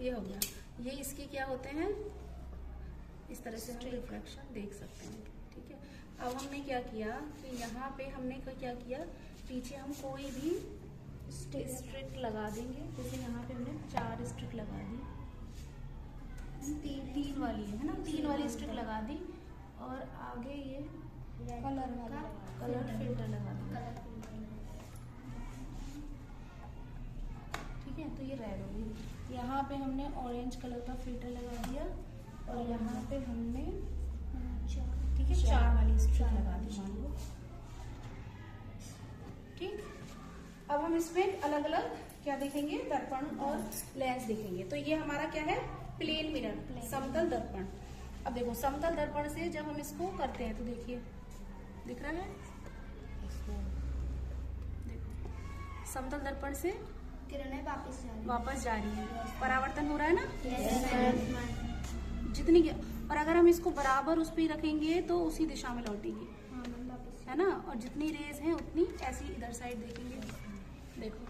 ये हो गया। ये इसके क्या होते हैं, इस तरह से हम रिफ्लेक्शन देख सकते हैं। ठीक है, अब हमने क्या किया कि यहाँ पे हमने क्या किया, पीछे हम कोई भी स्ट्रिप लगा देंगे। जैसे यहाँ पे हमने 4 स्ट्रिप लगा दी, तीन वाली है ना, 3 वाली स्ट्रिप लगा दी, और आगे ये कलर फिल्टर लगा दिया। ठीक है, तो ये रेड होगी। यहाँ पे हमने ऑरेंज कलर का फिल्टर लगा दिया, और यहाँ पे हमने ठीक है 4 वाली स्ट्रिप लगा दी मान लो। ठीक, अब हम इसमें अलग अलग क्या देखेंगे, दर्पण और लेंस देखेंगे। तो ये हमारा क्या है, प्लेन मिरर, समतल दर्पण। अब देखो समतल दर्पण से जब हम इसको करते हैं तो देखिए दिख रहा है, देखो समतल दर्पण से किरणें वापस जा रही है, परावर्तन हो रहा है ना, जितनी। और अगर हम इसको बराबर उस पर रखेंगे तो उसी दिशा में लौटेगी, है ना, और जितनी रेज है उतनी ऐसी इधर साइड देखेंगे। देखो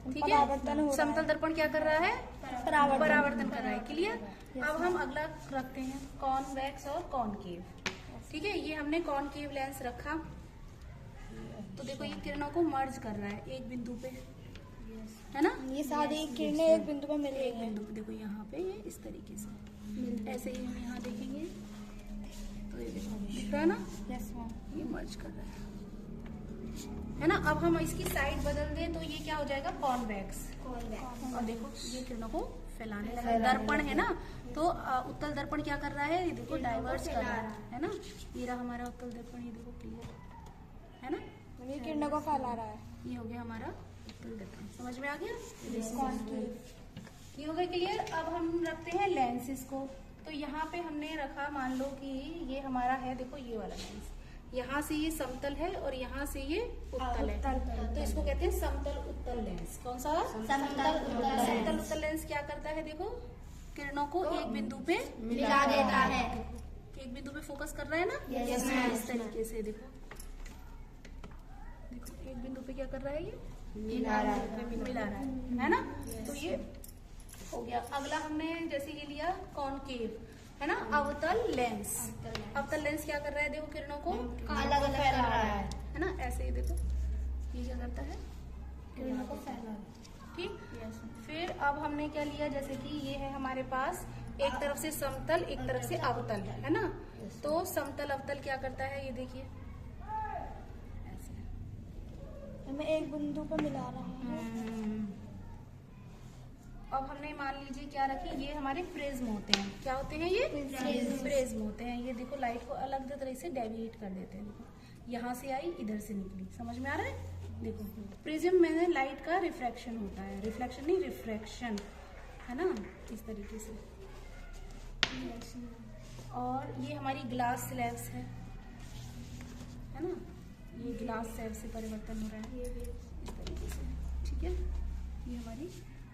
ठीक है, समतल दर्पण क्या कर रहा है, परावर्तन कर रहा है। क्लियर। अब हम अगला रखते हैं कॉन्वेक्स और कॉनकेव। ठीक है, ये हमने कॉनकेव लेंस रखा, तो देखो ये किरणों को मर्ज कर रहा है एक बिंदु पे, है ना, ये सारी किरणें एक बिंदु पे मिल रही एक बिंदु पे। देखो यहाँ पे ये इस तरीके से, ऐसे ही हम यहाँ देखेंगे तो ये देखो दिख रहा है ना, ये मर्ज कर रहा है ना। अब हम इसकी साइड बदल दें तो ये क्या हो जाएगा, कॉन्वेक्स। और देखो ये किरणों को फैलाने लगा, दर्पण है ना, तो उत्तल दर्पण क्या कर रहा है, ये देखो डाइवर्स कर रहा है ना। ये रहा हमारा उत्तल दर्पण, ये देखो क्लियर है ना, ये किरणों को फैला रहा है। ये हो गया हमारा उत्तल दर्पण, समझ में आ गया। ये हो गया क्लियर। अब हम रखते हैं लेंसेज को। तो यहाँ पे हमने रखा, मान लो कि ये हमारा है, देखो ये वाला लेंस, यहाँ से ये समतल है और यहाँ से ये उत्तल है, तो इसको कहते हैं समतल उत्तल लेंस। कौन सा, समतल उत्तल लेंस क्या करता है, देखो किरणों को एक बिंदु पे मिला देता है। एक बिंदु पे फोकस कर रहा है ना, इस तरीके से देखो एक बिंदु पे क्या कर रहा है, ये मिला रहा है ना। तो ये हो गया। अगला हमने जैसे ये लिया कॉनकेव, है ना, अवतल लेंस। अवतल लेंस क्या कर रहा है, देखो किरणों को अलग अलग फैला रहा है ना, ऐसे ही देखो ये क्या करता है, किरणों को फैला रहा है। ठीक, फिर अब हमने क्या लिया, जैसे कि ये है हमारे पास एक तरफ से समतल, एक तरफ से अवतल, है ना। तो समतल अवतल क्या करता है, ये देखिए हमें एक बिंदु पर मिला रहा है। अब हमने मान लीजिए क्या रखे, ये हमारे प्रिज्म होते हैं। क्या होते हैं ये, प्रिज्म होते हैं। ये देखो लाइट को अलग तरह से डेविएट कर देते हैं। देखो यहाँ से आई, इधर से निकली, समझ में आ रहा है। देखो प्रिज्म में लाइट का रिफ्रैक्शन होता है, रिफ्लेक्शन नहीं रिफ्रैक्शन, है ना, इस तरीके से। और ये हमारी ग्लास स्लैब्स है ना, ये ग्लास स्लैब से परिवर्तन हो रहा है इस तरीके से। ठीक है, ये हमारी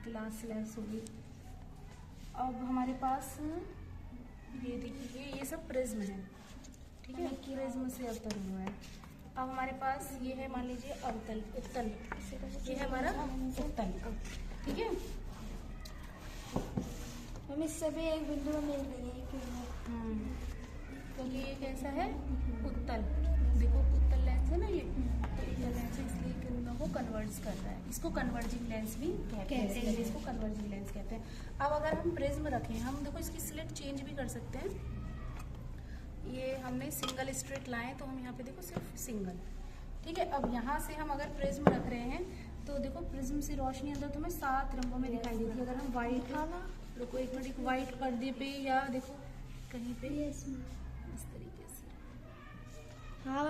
ग्लास स्लैब्स होगी। अब हमारे पास ये देखिए, ये सब प्रिज्म है। ठीक है, प्रिज्म से अवतल हुआ है। अब हमारे पास ये है, मान लीजिए अवतल, उत्तल, ये है हमारा उत्तल। ठीक है, हम इससे भी एक बिंदु में मिल रही है क्योंकि ये कैसा है, उत्तल। देखो उत्तल लेंस है ना, ये उत्तल लेंस है, इसलिए किरणों को कन्वर्ज कर रहा है। इसको कन्वर्जिंग लेंस भी कहते हैं, इसको कन्वर्जिंग लेंस कहते हैं। अब अगर हम प्रिज्म रखें, हम देखो इसकी स्लिट चेंज भी कर सकते हैं। ये हमने सिंगल स्ट्रेट लाए, तो हम यहाँ पे देखो सिर्फ सिंगल। ठीक है, अब यहाँ से हम अगर प्रिज्म रख रहे हैं तो देखो प्रिज्म से रोशनी अंदर तुम्हें 7 रंगों में दिखाई देती है। अगर हम व्हाइट, देखो एक मिनट, व्हाइट पर्दे पे या देखो कहीं पे इस तरीके से, हाँ